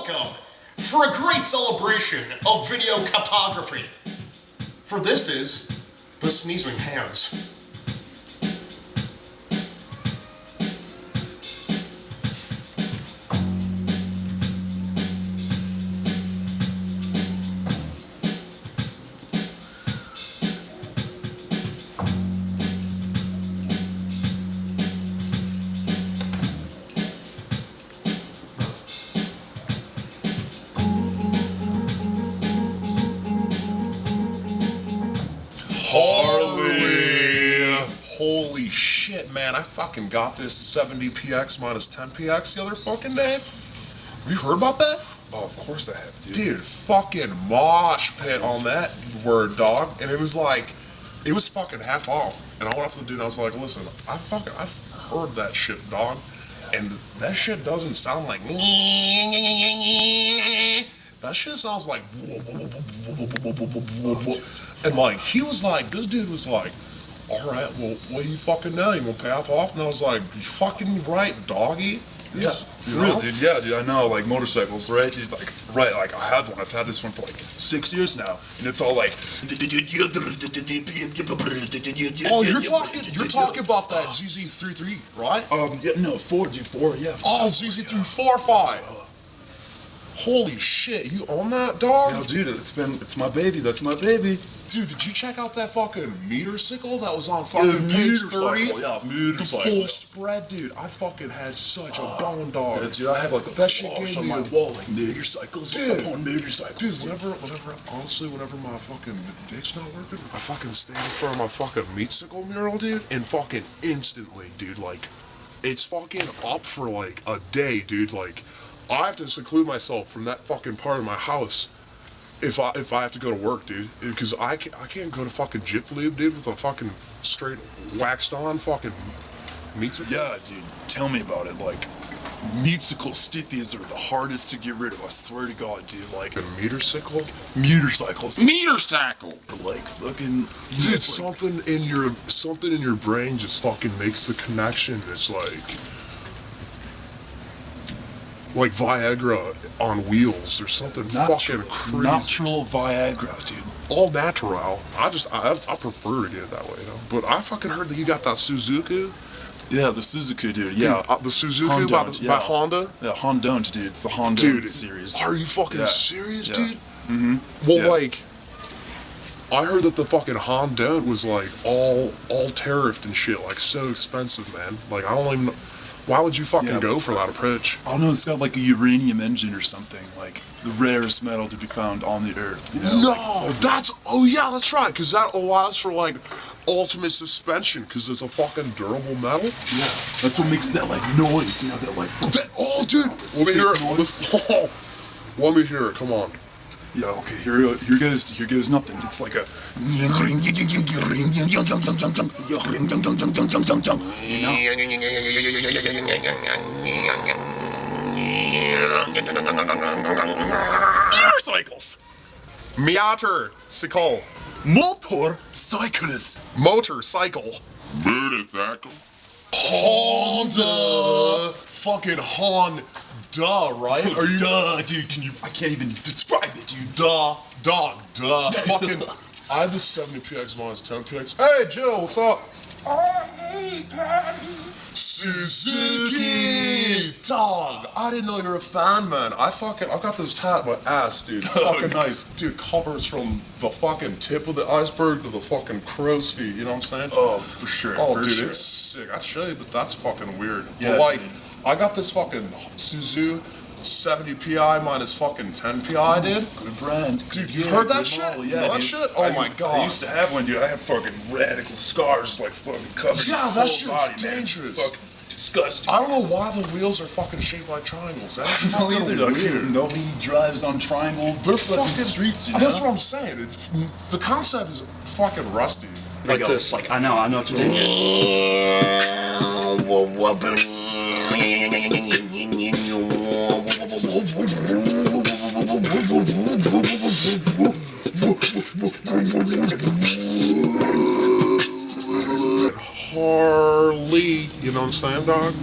welcome for a great celebration of video cartography. For this is the Sneezing Hands. Holy shit, man, I fucking got this 70px minus 10px the other fucking day. Have you heard about that? Oh, of course I have, dude. Dude, fucking mosh pit on that word, dog. And it was like, it was fucking half off. And I went up to the dude and I was like, listen, I've heard that shit, dog. And that shit doesn't sound like that shit sounds like and like he was like, this dude was like, alright, well, what do you fucking know? You gonna pay off? And I was like, you fucking right, doggy. Yeah, for real, dude. Yeah, dude, I know, like, motorcycles, right? Dude, like, right, like, I have one. I've had this one for, like, 6 years now. And it's all like... Oh, you're talking about that ZZ33, right? Yeah, no, 4, dude, 4, yeah. Oh, ZZ345. Holy shit, you own that, dog? No, dude, it's my baby. That's my baby. Dude, did you check out that fucking metercycle that was on fucking page 30? Yeah, the full spread, dude. I fucking had such a bone, dog. Yeah, dude, I have like that shit gave on me my wall, like motorcycles upon motorcycles. Dude, whenever my fucking dick's not working, I fucking stand in front of my fucking meatsicle mural, dude, and fucking instantly, dude, like, it's fucking up for like a day, dude. Like, I have to seclude myself from that fucking part of my house if I have to go to work, dude, because I can't go to fucking Jiff Lube, dude, with a fucking straight waxed on fucking meatsicle. Yeah, dude, tell me about it. Like, meatsicle stiffies are the hardest to get rid of. I swear to God, dude. Like a motorcycle. Like fucking, dude, something in your brain just fucking makes the connection. It's like Viagra on wheels or something fucking crazy. Natural Viagra, dude. All natural. I prefer to get it that way, though. But I fucking heard that you got that Suzuki. Yeah, the Suzuki, dude. Yeah, the Suzuki by Honda. Yeah, Honda, dude. It's the Honda series. Are you fucking serious, dude? Mm-hmm. Well, like, I heard that the fucking Honda was like all tariffed and shit, like so expensive, man. Like, I don't even know. Why would you fucking go for that approach? Oh no, it's got like a uranium engine or something, like the rarest metal to be found on the earth. You know? No, that's right, because that allows for like ultimate suspension, because it's a fucking durable metal. Yeah, that's what makes that like noise, you know, that like. Dude, let me hear it. Let me hear it. Come on. Yeah, okay, here goes nothing. It's like a, you motorcycles. Motorcycle. Honda. Fucking Honda, right? Are you? Duh, dude. I can't even describe it, dude. Duh. Fucking. I had this 70px minus 10px. Hey, Jill, what's up? Hey, Patty. Suzuki! Dog, I didn't know you were a fan, man. I've got this tat on my ass, dude. Fucking nice. Dude, covers from the fucking tip of the iceberg to the fucking crow's feet, you know what I'm saying? Oh, for sure. Oh, dude, it's sick. I'd show you, but that's fucking weird. Yeah, but like, dude. I got this fucking Suzuki 70pi minus fucking 10pi, dude. Good brand. Dude, you heard that shit? Model. Yeah, you know that shit? Oh my god. I used to have one, dude. I have fucking radical scars, like fucking covered. Yeah, that shit's dangerous. Fucking disgusting. I don't know why the wheels are fucking shaped like triangles. That's fucking weird. Nobody drives on triangle. They're fucking streets, you know? That's what I'm saying. The concept is fucking rusty. Like this. Like, I know what to do. Harley, you know what I'm saying, dog?